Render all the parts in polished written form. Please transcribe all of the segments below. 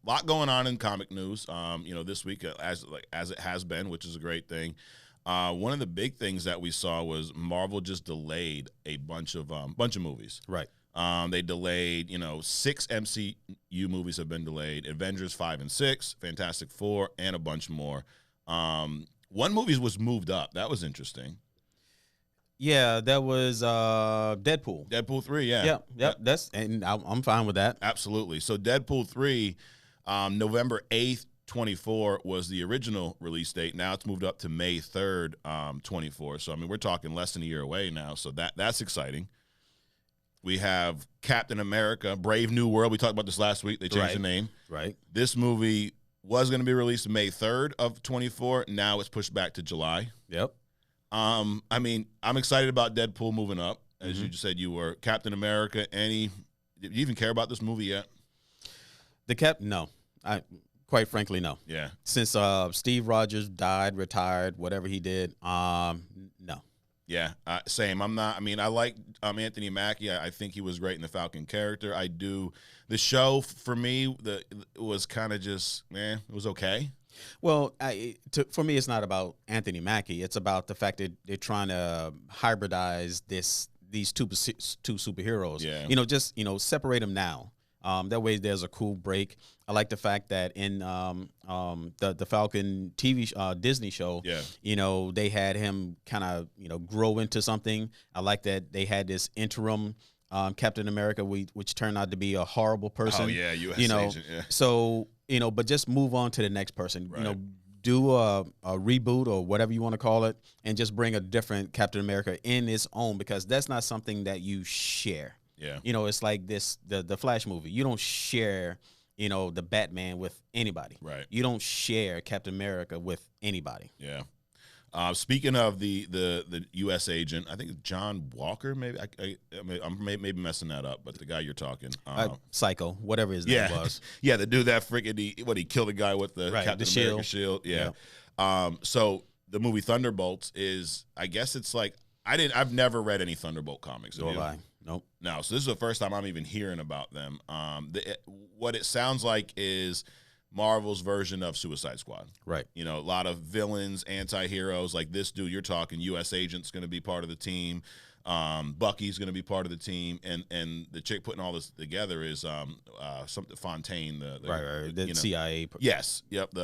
lot going on in comic news. This week as it has been, which is a great thing. One of the big things that we saw was Marvel just delayed a bunch of movies. Right. They delayed, 6 MCU movies have been delayed. Avengers 5 and 6, Fantastic Four, and a bunch more. One movie was moved up. That was interesting. Yeah, that was Deadpool. Deadpool 3, yeah. Yep. I'm fine with that. Absolutely. So Deadpool 3, November 8th, 24 was the original release date. Now it's moved up to May 3rd, 24. So, we're talking less than a year away now. So that's exciting. We have Captain America, Brave New World. We talked about this last week. They changed the name. Right. This movie was going to be released May 3rd of 24. Now it's pushed back to July. Yep. I'm excited about Deadpool moving up, as you just said you were. Captain America, do you even care about this movie yet? No. Quite frankly, no. Yeah. Since Steve Rogers died, retired, whatever he did, no. Yeah, same. I like Anthony Mackie. I think he was great in the Falcon character. I do. The show, for me, it was kind of just, it was okay. Well, for me, it's not about Anthony Mackie. It's about the fact that they're trying to hybridize these two superheroes. Yeah. Just separate them now. That way, there's a cool break. I like the fact that in the Falcon TV Disney show, they had him kind of grow into something. I like that they had this interim Captain America, which turned out to be a horrible person. Oh yeah, U.S. agent. Yeah. So but just move on to the next person. Right. Do a reboot or whatever you want to call it, and just bring a different Captain America in its own, because that's not something that you share. Yeah. It's like the Flash movie. You don't share, the Batman with anybody. Right. You don't share Captain America with anybody. Yeah. Speaking of the U.S. agent, I think it's John Walker. Maybe I'm maybe messing that up, but the guy you're talking, Psycho, whatever his name was. Yeah, the dude that freaking he killed a guy with the Captain America shield. Yeah. So the movie Thunderbolts is, I guess it's like I've never read any Thunderbolt comics. Nor have I. Nope. No, so this is the first time I'm even hearing about them. What it sounds like is Marvel's version of Suicide Squad. Right. A lot of villains, anti-heroes, like this dude you're talking, U.S. agent's going to be part of the team. Bucky's going to be part of the team, and the chick putting all this together is something Fontaine, the CIA. Yes. Yep.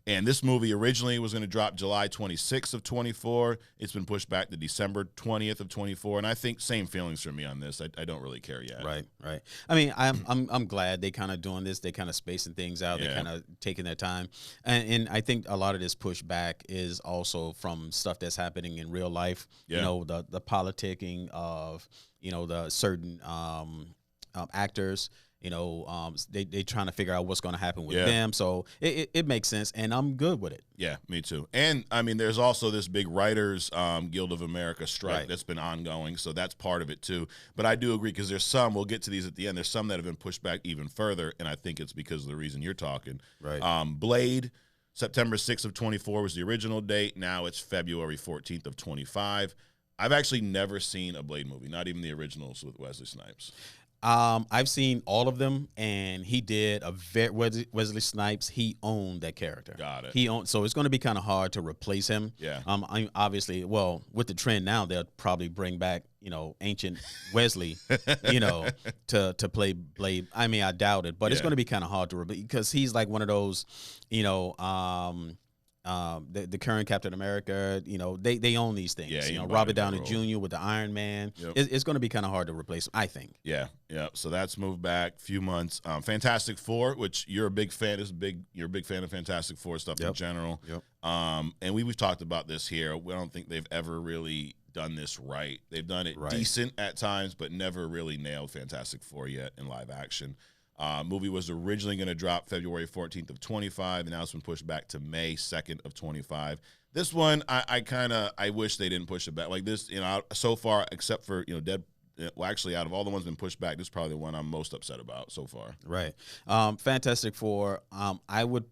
And this movie originally was going to drop July 26th of 24. It's been pushed back to December 20th of 24. And I think same feelings for me on this. I don't really care yet. Right. I'm glad they kind of doing this. They kind of spacing things out. Yeah. They kind of taking their time. And I think a lot of this pushback is also from stuff that's happening in real life. Yeah. The politicking of, the certain actors. They trying to figure out what's going to happen with them. So it makes sense, and I'm good with it. Yeah, me too. And, there's also this big Writers Guild of America strike that's been ongoing, so that's part of it too. But I do agree, because there's some, we'll get to these at the end, there's some that have been pushed back even further, and I think it's because of the reason you're talking. Right. Blade, September 6th of 24 was the original date. Now it's February 14th of 25. I've actually never seen a Blade movie, not even the originals with Wesley Snipes. I've seen all of them, and he did Wesley Snipes. He owned that character. Got it. He owned, so it's going to be kind of hard to replace him. Yeah. Obviously, with the trend now, they'll probably bring back ancient Wesley, to play Blade. I doubt it, but it's going to be kind of hard to replace, because he's like one of those, the current Captain America, they own these things. Yeah, Robert Downey Jr. with the Iron Man. Yep. It's going to be kind of hard to replace, I think. Yeah. So that's moved back a few months. Fantastic Four, which you're a big fan. You're a big fan of Fantastic Four stuff in general. Yep. And we've talked about this here. We don't think they've ever really done this right. They've done it decent at times, but never really nailed Fantastic Four yet in live action. Movie was originally going to drop February 14th of 25, and now it's been pushed back to May 2nd of 25. This one, I wish they didn't push it back. Like this, so far, except for, actually, out of all the ones been pushed back, this is probably the one I'm most upset about so far. Right. Fantastic Four, I would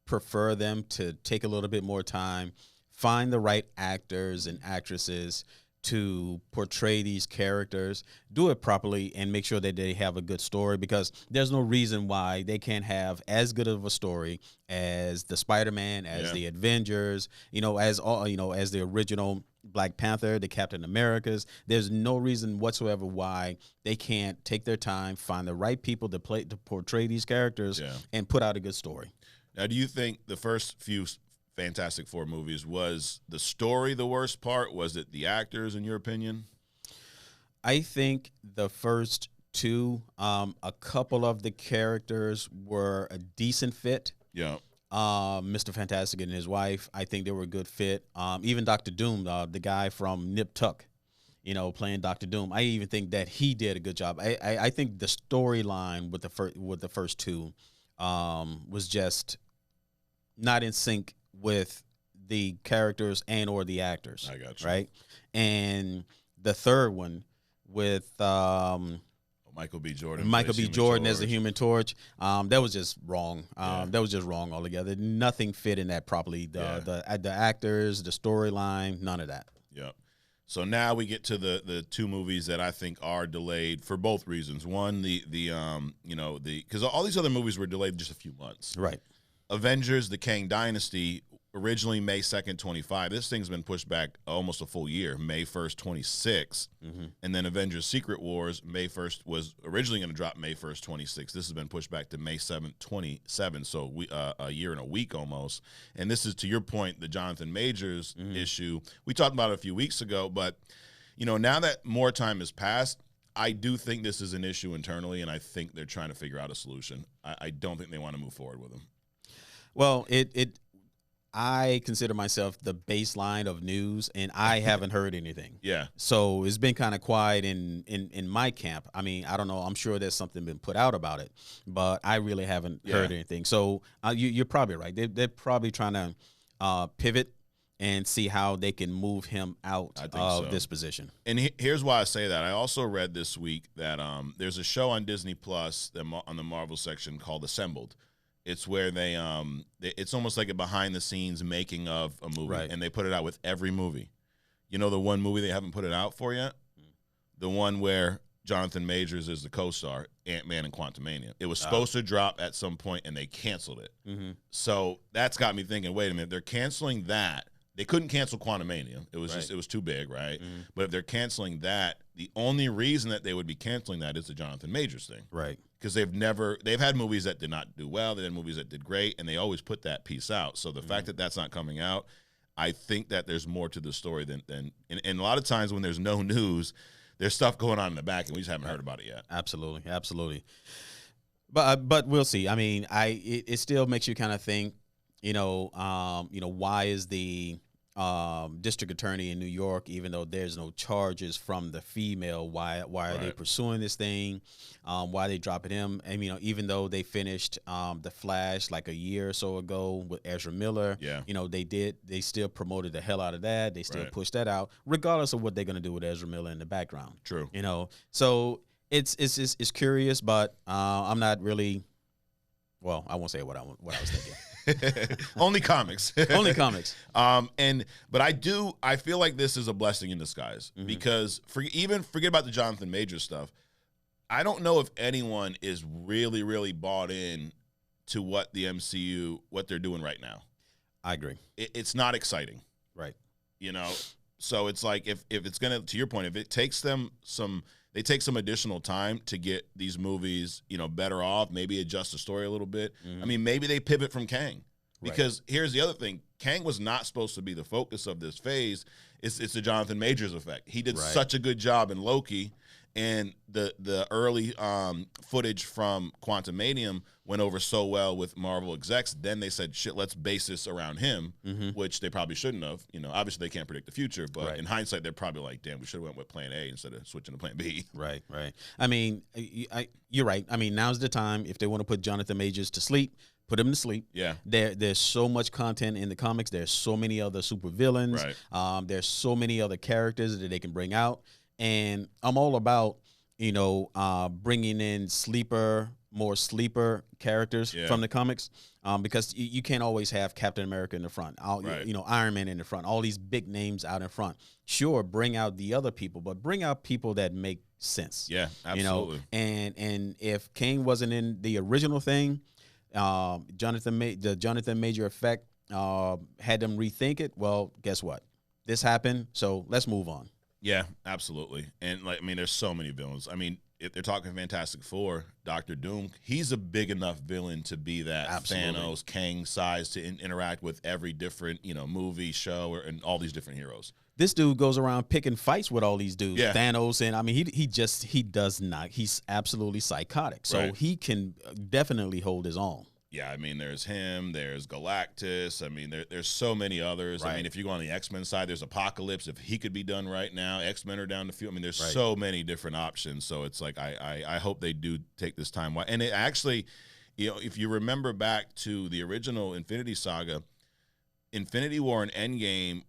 prefer them to take a little bit more time, find the right actors and actresses to portray these characters, do it properly, and make sure that they have a good story, because there's no reason why they can't have as good of a story as the Spider-Man, as the Avengers, as as the original Black Panther, the Captain Americas. There's no reason whatsoever why they can't take their time, find the right people to portray these characters, and put out a good story. Now, do you think the first few Fantastic Four movies, was the story the worst part? Was it the actors, in your opinion? I think the first two, a couple of the characters were a decent fit. Yeah. Mr. Fantastic and his wife, I think they were a good fit. Even Dr. Doom, the guy from Nip Tuck, playing Dr. Doom, I even think that he did a good job. I think the storyline with the first two was just not in sync with the characters and or the actors. I got you. Right? And the third one with Michael B. Jordan. Michael B. Jordan as the Human Torch. That was just wrong. That was just wrong altogether. Nothing fit in that properly. The actors, the storyline, none of that. Yep. So now we get to the two movies that I think are delayed for both reasons. One, because all these other movies were delayed just a few months. Right. Avengers: The Kang Dynasty, originally May 2nd, 25. This thing's been pushed back almost a full year, May 1st, 26. And then Avengers: Secret Wars, May 1st, was originally going to drop May 1st, 26. This has been pushed back to May 7th, 27, so a year and a week almost. And this is, to your point, the Jonathan Majors issue. We talked about it a few weeks ago, but now that more time has passed, I do think this is an issue internally, and I think they're trying to figure out a solution. I don't think they want to move forward with them. Well, I consider myself the baseline of news, and I haven't heard anything. Yeah. So it's been kind of quiet in my camp. I mean, I don't know. I'm sure there's something been put out about it, but I really haven't heard anything. So you're probably right. They're probably trying to pivot and see how they can move him out of this position. And here's why I say that. I also read this week that there's a show on Disney Plus on the Marvel section called Assembled. It's where it's almost like a behind-the-scenes making of a movie, and they put it out with every movie. The one movie they haven't put it out for yet? The one where Jonathan Majors is the co-star, Ant-Man and Quantumania. It was supposed to drop at some point, and they canceled it. So that's got me thinking, wait a minute, they're canceling that. They couldn't cancel Quantumania. It was it was too big, right? But if they're canceling that, the only reason that they would be canceling that is the Jonathan Majors thing. Right. Because they've had movies that did not do well, they had movies that did great, and they always put that piece out. So the fact that that's not coming out, I think that there's more to the story than and a lot of times when there's no news, there's stuff going on in the back, and we just haven't heard about it yet. Absolutely. But we'll see. I mean, it still makes you kind of think, why is the district attorney in New York, even though there's no charges from the female, why are they pursuing this thing? Why they dropping him? I mean, even though they finished The Flash like a year or so ago with Ezra Miller, they still promoted the hell out of that. They still pushed that out, regardless of what they're gonna do with Ezra Miller in the background. True. So it's curious, but I'm not really. Well, I won't say what I was thinking. Only comics. Only comics. But I feel like this is a blessing in disguise because forget about the Jonathan Majors stuff. I don't know if anyone is really, really bought in to what the MCU, what they're doing right now. I agree. It's not exciting. Right. So it's like if it's gonna, to your point, if it takes them they take some additional time to get these movies, better off, maybe adjust the story a little bit. I mean, maybe they pivot from Kang. Because here's the other thing. Kang was not supposed to be the focus of this phase. It's the Jonathan Majors effect. He did such a good job in Loki, and the early footage from Quantumanium went over so well with Marvel execs. Then they said, shit, let's base this around him, which they probably shouldn't have. Obviously they can't predict the future, but in hindsight, they're probably like, damn, we should have went with plan A instead of switching to plan B. Right. I mean, you're right. I mean, now's the time. If they want to put Jonathan Majors to sleep, put him to sleep. Yeah. There's so much content in the comics. There's so many other supervillains. Right. There's so many other characters that they can bring out. And I'm all about, bringing in sleeper more sleeper characters from the comics, because you can't always have Captain America in the front, Iron Man in the front, all these big names out in front. Sure, bring out the other people, but bring out people that make sense. Yeah, absolutely. And if King wasn't in the original thing, the Jonathan Major effect had them rethink it. Well, guess what? This happened, so let's move on. Yeah, absolutely. And there's so many villains. If they're talking Fantastic Four, Doctor Doom, he's a big enough villain to be that Thanos, Kang size to interact with every different, movie, show, and all these different heroes. This dude goes around picking fights with all these dudes, Thanos, and he does not. He's absolutely psychotic. So he can definitely hold his own. Yeah, there's him, there's Galactus. There's so many others. Right. If you go on the X-Men side, there's Apocalypse. If he could be done right now, X-Men are down the field. There's so many different options. So it's like I hope they do take this time. And it actually, if you remember back to the original Infinity Saga, Infinity War and Endgame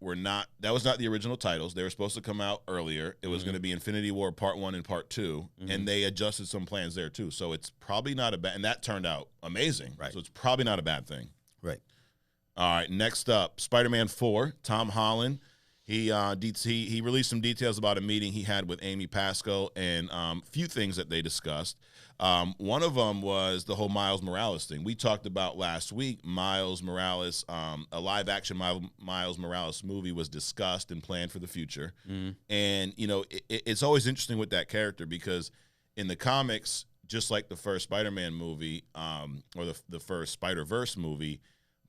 that was not the original titles. They were supposed to come out earlier. It was going to be Infinity War Part 1 and Part 2, and they adjusted some plans there too. So it's probably not a bad, and that turned out amazing. Right. So it's probably not a bad thing. Right. All right, next up, Spider-Man 4, Tom Holland. He released some details about a meeting he had with Amy Pascal and a few things that they discussed. One of them was the whole Miles Morales thing. We talked about last week, Miles Morales, a live-action Miles Morales movie was discussed and planned for the future. And, it's always interesting with that character because in the comics, just like the first Spider-Man movie or the first Spider-Verse movie,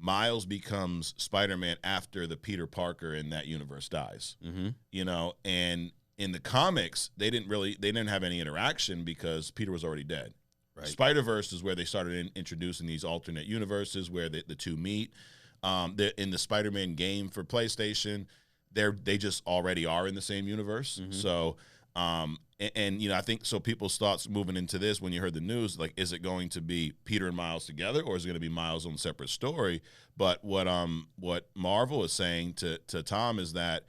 Miles becomes Spider-Man after the Peter Parker in that universe dies. And in the comics, they didn't have any interaction because Peter was already dead. Right. Spider-Verse is where they started introducing these alternate universes where the two meet. In the Spider-Man game for PlayStation, they just already are in the same universe. So, I think so. People's thoughts moving into this when you heard the news, like, is it going to be Peter and Miles together, or is it going to be Miles on a separate story? But what Marvel is saying to Tom is that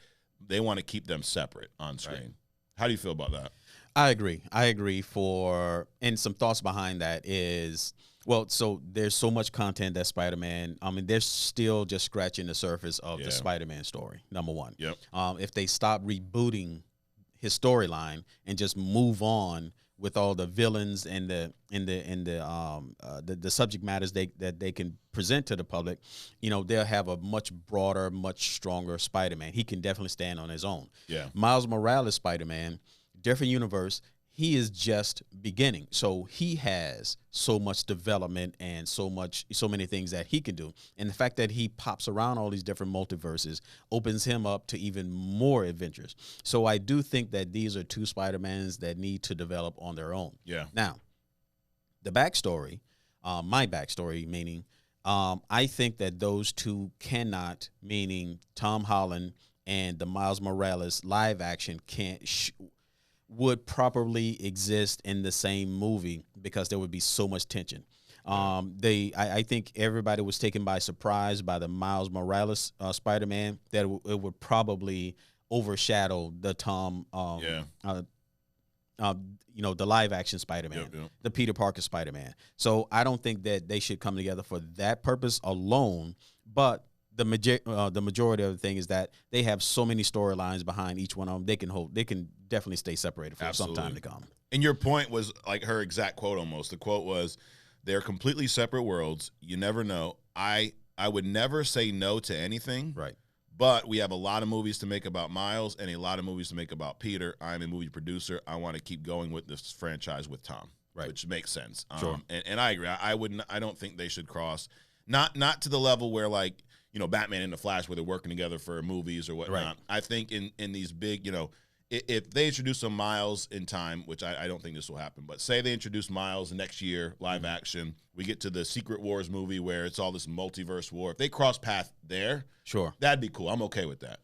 they want to keep them separate on screen. Right. How do you feel about that? I agree. And some thoughts behind that is, so there's so much content that Spider-Man, they're still just scratching the surface of the Spider-Man story, number one. Yep. If they stop rebooting his storyline and just move on with all the villains and the subject matters that they can present to the public, they'll have a much broader, much stronger Spider-Man. He can definitely stand on his own. Yeah. Miles Morales Spider-Man, different universe. He is just beginning. So he has so much development and so many things that he can do. And the fact that he pops around all these different multiverses opens him up to even more adventures. So I do think that these are two Spider-Mans that need to develop on their own. Yeah. Now, the backstory, my backstory, meaning I think that those two cannot, meaning Tom Holland and the Miles Morales live action would properly exist in the same movie because there would be so much tension. I think everybody was taken by surprise by the Miles Morales Spider-Man that it would probably overshadow the Tom, the live action Spider-Man, the Peter Parker Spider-Man. So I don't think that they should come together for that purpose alone, but the majority of the thing is that they have so many storylines behind each one of them. They can definitely stay separated for some time to come. And your point was like her exact quote almost. The quote was, they're completely separate worlds. You never know. I would never say no to anything. Right. But we have a lot of movies to make about Miles and a lot of movies to make about Peter. I'm a movie producer. I want to keep going with this franchise with Tom, which makes sense. Sure. And I agree. I don't think they should cross, not to the level where like, Batman and the Flash, where they're working together for movies or whatnot. Right. I think in these big, if they introduce some Miles in time, which I don't think this will happen, but say they introduce Miles next year, live action, we get to the Secret Wars movie where it's all this multiverse war. If they cross path there, sure, that'd be cool. I'm okay with that.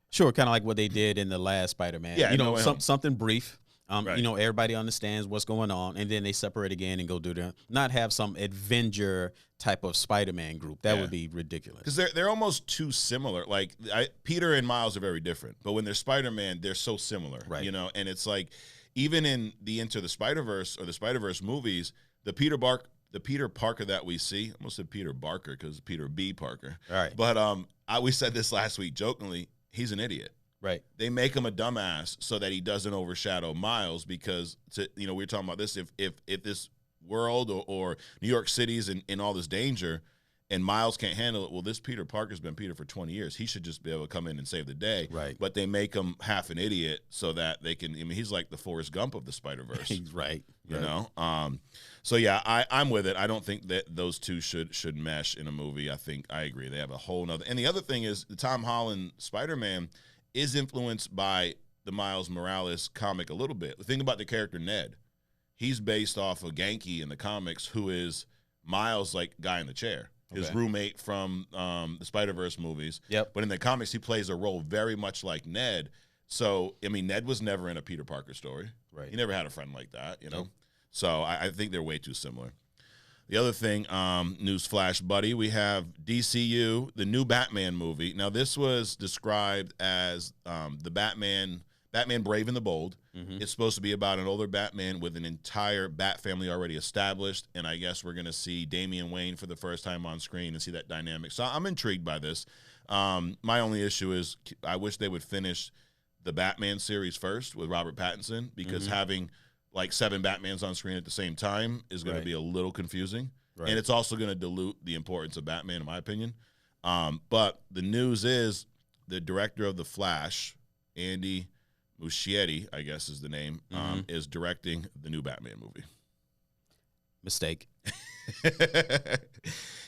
Sure, kind of like what they did in the last Spider-Man. Yeah, something brief. Right. Everybody understands what's going on, and then they separate again and go do them. Not have some Avenger type of Spider-Man group. That would be ridiculous. Because they're almost too similar. Like Peter and Miles are very different, but when they're Spider-Man, they're so similar. Right. And it's like even in the Into the Spider-Verse or the Spider-Verse movies, the Peter Parker that we see, I almost said Peter Barker because Peter B. Parker. All right. But we said this last week jokingly, he's an idiot. Right. They make him a dumbass so that he doesn't overshadow Miles because, we were talking about this, if this world or New York City's in all this danger and Miles can't handle it, well, this Peter Parker's been Peter for 20 years. He should just be able to come in and save the day. Right. But they make him half an idiot so that they can, he's like the Forrest Gump of the Spider-Verse. Right. You know? So, yeah, I'm with it. I don't think that those two should mesh in a movie. I agree. They have a whole nother. And the other thing is the Tom Holland Spider-Man is influenced by the Miles Morales comic a little bit. Think about the character Ned. He's based off of Genki in the comics, who is Miles' like guy in the chair. His roommate from the Spider-Verse movies. Yep. But in the comics, he plays a role very much like Ned. So, Ned was never in a Peter Parker story. Right. He never had a friend like that, you know? Yep. So I think they're way too similar. The other thing, news flash, buddy, we have DCU, the new Batman movie. Now, this was described as the Batman Brave and the Bold. Mm-hmm. It's supposed to be about an older Batman with an entire Bat family already established, and I guess we're going to see Damian Wayne for the first time on screen and see that dynamic. So I'm intrigued by this. My only issue is I wish they would finish the Batman series first with Robert Pattinson because having like 7 Batmans on screen at the same time is going to be a little confusing. Right. And it's also going to dilute the importance of Batman, in my opinion. But the news is the director of The Flash, Andy Muschietti, I guess is the name, is directing the new Batman movie. Mistake.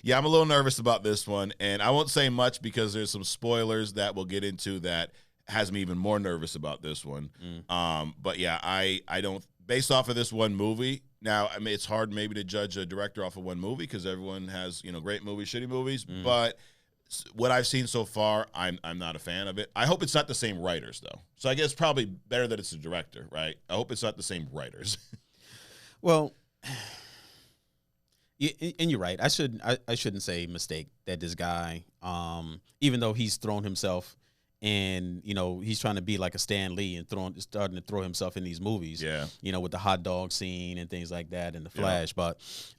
Yeah, I'm a little nervous about this one, and I won't say much because there's some spoilers that we'll get into that has me even more nervous about this one. But yeah, I don't, based off of this one movie, now, it's hard maybe to judge a director off of one movie because everyone has, great movies, shitty movies, but what I've seen so far, I'm not a fan of it. I hope it's not the same writers, though. So I guess probably better that it's a director, right? I hope it's not the same writers. Well, and you're right. I shouldn't say mistake that this guy, even though he's thrown himself and, he's trying to be like a Stan Lee and starting to throw himself in these movies, with the hot dog scene and things like that and the Flash. Yeah.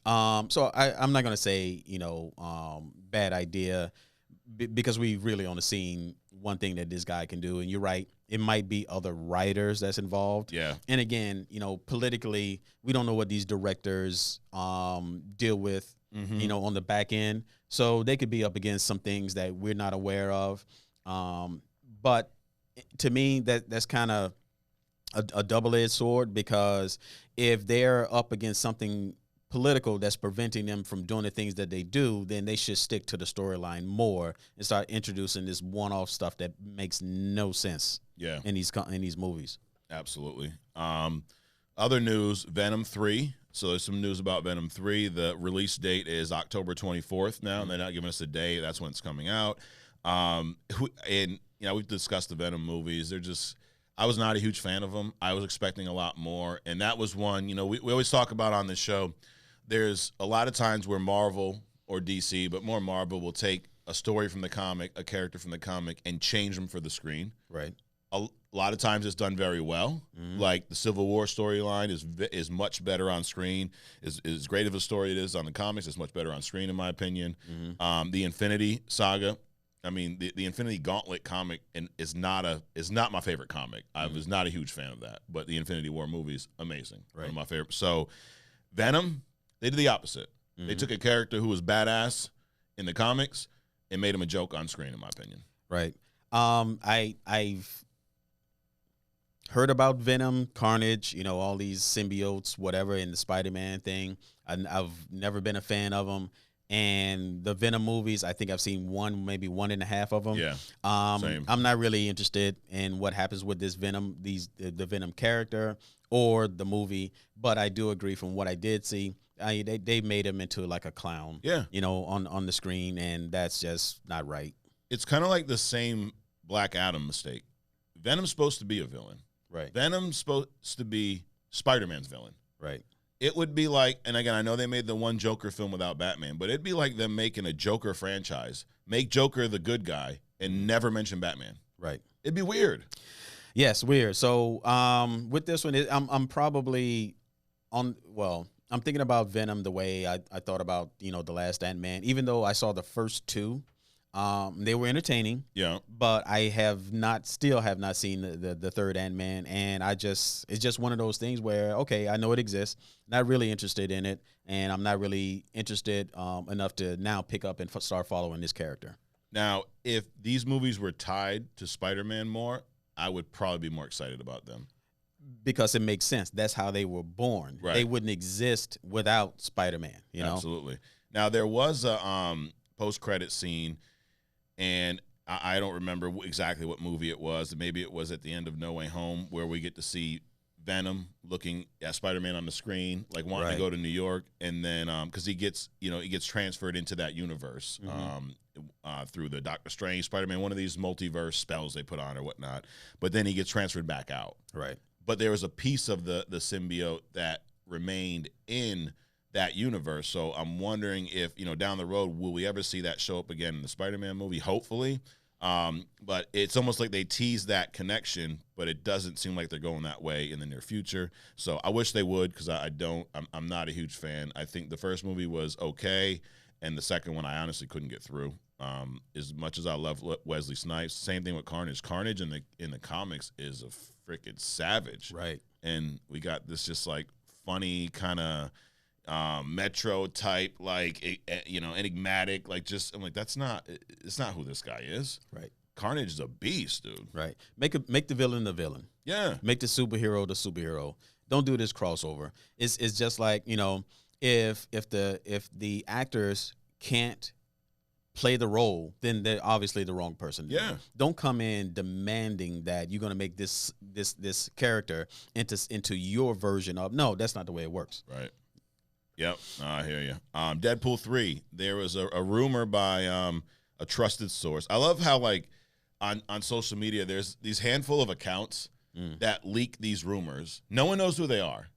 But so I'm not going to say, bad idea. Because we've really only seen one thing that this guy can do. And you're right, it might be other writers that's involved. Yeah. And again, politically, we don't know what these directors deal with, on the back end. So they could be up against some things that we're not aware of. But to me, that's kind of a double-edged sword because if they're up against something political that's preventing them from doing the things that they do, then they should stick to the storyline more and start introducing this one-off stuff that makes no sense in these movies. Absolutely. Other news, Venom 3. So there's some news about Venom 3. The release date is October 24th now, and they're not giving us a day. That's when it's coming out. And we've discussed the Venom movies. I was not a huge fan of them. I was expecting a lot more, and that was one, we always talk about on this show. There's a lot of times where Marvel or DC, but more Marvel, will take a story from the comic, a character from the comic, and change them for the screen. Right. A lot of times it's done very well. Like the Civil War storyline is much better on screen. As great of a story it is on the comics, it's much better on screen, in my opinion. The Infinity Saga. I mean, the Infinity Gauntlet comic is not my favorite comic. I was not a huge fan of that. But the Infinity War movies, amazing. Right. One of my favorite. So Venom, they did the opposite. They took a character who was badass in the comics and made him a joke on screen, in my opinion. Right. I've heard about Venom, Carnage, all these symbiotes, whatever, in the Spider-Man thing. I've never been a fan of them. And the Venom movies, I think I've seen one, maybe 1.5 of them. Yeah, same. I'm not really interested in what happens with this Venom, the Venom character or the movie. But I do agree from what I did see, they made him into like a clown. Yeah, on the screen, and that's just not right. It's kind of like the same Black Adam mistake. Venom's supposed to be a villain. Right. Venom's supposed to be Spider-Man's villain. Right. It would be like, and again, I know they made the one Joker film without Batman, but it'd be like them making a Joker franchise, make Joker the good guy, and never mention Batman. Right. It'd be weird. Yes, weird. So with this one, I'm probably on I'm thinking about Venom the way I thought about, the last Ant-Man. Even though I saw the first two, they were entertaining. Yeah. But I still have not seen the third Ant-Man, and it's just one of those things where, okay, I know it exists, not really interested in it, and I'm not really interested enough to now pick up and start following this character. Now, if these movies were tied to Spider-Man more, I would probably be more excited about them. Because it makes sense. That's how they were born. Right. They wouldn't exist without Spider-Man, Absolutely. Now, there was a post-credit scene, and I don't remember exactly what movie it was. Maybe it was at the end of No Way Home, where we get to see Venom looking at Spider-Man on the screen, like wanting to go to New York, and then because he gets transferred into that universe through the Doctor Strange, Spider-Man, one of these multiverse spells they put on or whatnot. But then he gets transferred back out. Right. But there was a piece of the symbiote that remained in that universe. So I'm wondering if, down the road, will we ever see that show up again in the Spider-Man movie? Hopefully. But it's almost like they tease that connection, but it doesn't seem like they're going that way in the near future. So I wish they would, because I'm not a huge fan. I think the first movie was okay, and the second one I honestly couldn't get through. As much as I love Wesley Snipes, same thing with Carnage. Carnage in the comics is a freaking savage. Right. And we got this just like funny kind of Metro type, like enigmatic, like just I'm like it's not who this guy is. Right. Carnage is a beast, dude. Right. Make the villain the villain. Yeah. Make the superhero. Don't do this crossover. It's just like, if the actors can't play the role, then they're obviously the wrong person. Yeah. Don't come in demanding that you're going to make this character into your version of. No, that's not the way it works. Right. Yep, I hear you. Deadpool 3, there was a rumor by a trusted source. I love how, like, on social media, there's these handful of accounts that leak these rumors. No one knows who they are.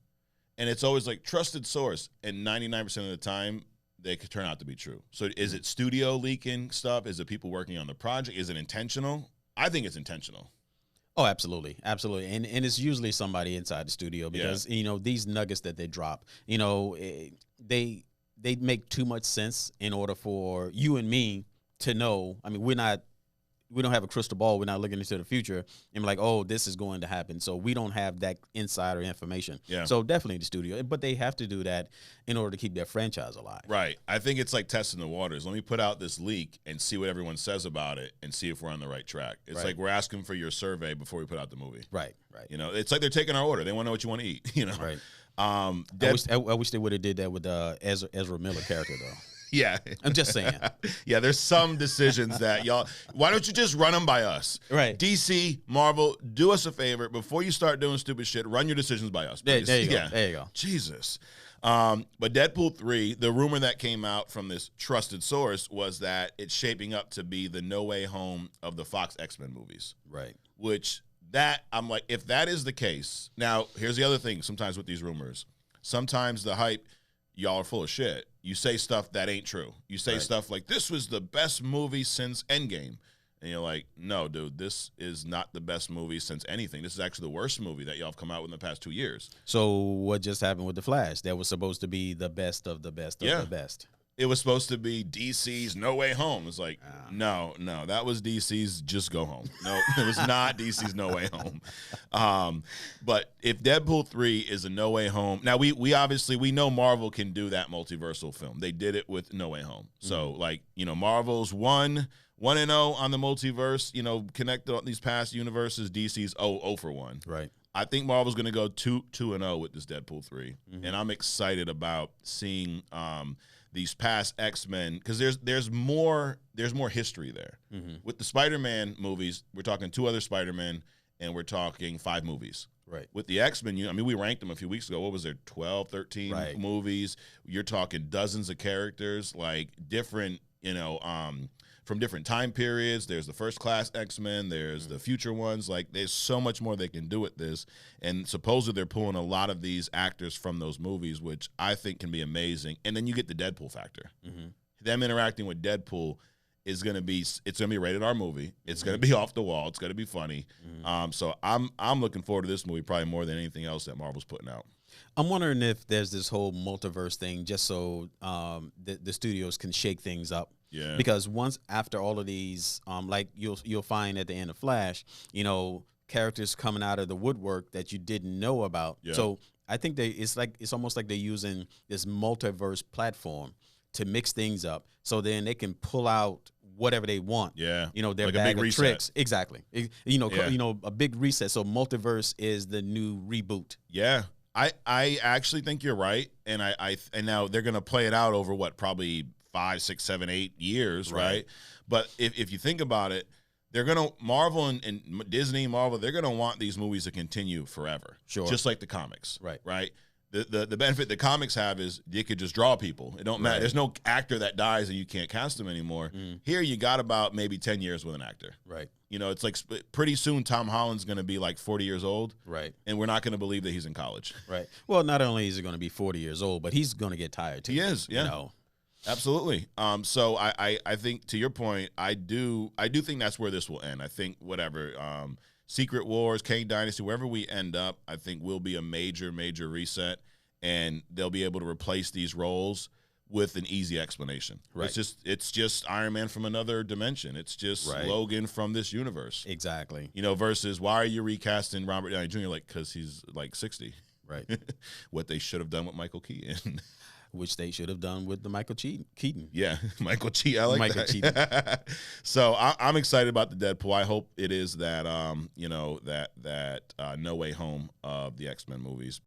And it's always like trusted source. And 99% of the time, they could turn out to be true. So is it studio leaking stuff? Is it people working on the project? Is it intentional? I think it's intentional. Oh, absolutely. Absolutely. And it's usually somebody inside the studio because, these nuggets that they drop, they make too much sense in order for you and me to know. I mean, we don't have a crystal ball. We're not looking into the future and be like, oh, this is going to happen. So we don't have that insider information. Yeah. So definitely the studio, but they have to do that in order to keep their franchise alive. Right. I think it's like testing the waters. Let me put out this leak and see what everyone says about it and see if we're on the right track. It's like we're asking for your survey before we put out the movie. Right. Right. It's like they're taking our order. They want to know what you want to eat. Right. I wish they would have did that with Ezra Miller character though. Yeah. I'm just saying. Yeah, there's some decisions that y'all, why don't you just run them by us? Right. DC, Marvel, do us a favor. Before you start doing stupid shit, run your decisions by us. There you go. There you go. Jesus. But Deadpool 3, the rumor that came out from this trusted source was that it's shaping up to be the No Way Home of the Fox X-Men movies. Right. Which I'm like, if that is the case, now here's the other thing sometimes with these rumors. Sometimes the hype, y'all are full of shit. You say stuff that ain't true. You say stuff like, this was the best movie since Endgame. And you're like, no, dude, this is not the best movie since anything. This is actually the worst movie that y'all have come out with in the past 2 years. So what just happened with The Flash? That was supposed to be the best of the best of the best. It was supposed to be DC's No Way Home. It's like, no, that was DC's Just Go Home. No, it was not DC's No Way Home. But if Deadpool 3 is a No Way Home, now we obviously, we know Marvel can do that multiversal film. They did it with No Way Home. So, Marvel's 1-0 on the multiverse, connected these past universes. DC's 0 for 1. Right. I think Marvel's going to go 2-0 with this Deadpool 3. And I'm excited about seeing these past X-Men, because there's more history there. With the Spider-Man movies, we're talking 2 other Spider-Men, and we're talking 5 movies. Right. With the X-Men, we ranked them a few weeks ago. What was there, 12, 13 movies? You're talking dozens of characters, like different, from different time periods. There's the First Class X-Men. There's the future ones. Like, there's so much more they can do with this. And supposedly they're pulling a lot of these actors from those movies, which I think can be amazing. And then you get the Deadpool factor. Them interacting with Deadpool is going to be, it's going to be a rated R movie. It's going to be off the wall. It's going to be funny. So I'm looking forward to this movie probably more than anything else that Marvel's putting out. I'm wondering if there's this whole multiverse thing just so the studios can shake things up. Yeah. Because once after all of these, like you'll find at the end of Flash, characters coming out of the woodwork that you didn't know about. Yeah. So I think it's almost like they're using this multiverse platform to mix things up, so then they can pull out whatever they want. Yeah. Their like bag a big of tricks. Exactly. A big reset. So multiverse is the new reboot. Yeah. I actually think you're right, and and now they're gonna play it out over what, probably 5, 6, 7, 8 years, right? But if you think about it, they're gonna Marvel and Disney, Marvel, they're gonna want these movies to continue forever, sure, just like the comics, right. The benefit the comics have is you could just draw people. It don't matter. There's no actor that dies and you can't cast them anymore. Here you got about maybe 10 years with an actor. Right. It's like pretty soon Tom Holland's going to be like 40 years old. Right. And we're not going to believe that he's in college. Right. Well, not only is he going to be 40 years old, but he's going to get tired too. He is. Yeah. Absolutely. So I think, to your point, I do think that's where this will end. I think whatever, Secret Wars, Kang Dynasty, wherever we end up, I think will be a major reset, and they'll be able to replace these roles with an easy explanation. Right. It's just Iron Man from another dimension. It's just Logan from this universe. Exactly. Versus why are you recasting Robert Downey Jr. because he's like 60. Right. What they should have done with Michael Keaton. Which they should have done with the Michael Keaton. Yeah, Michael Keaton. I like Michael that. Keaton. So I'm excited about the Deadpool. I hope it is that that No Way Home of the X-Men movies.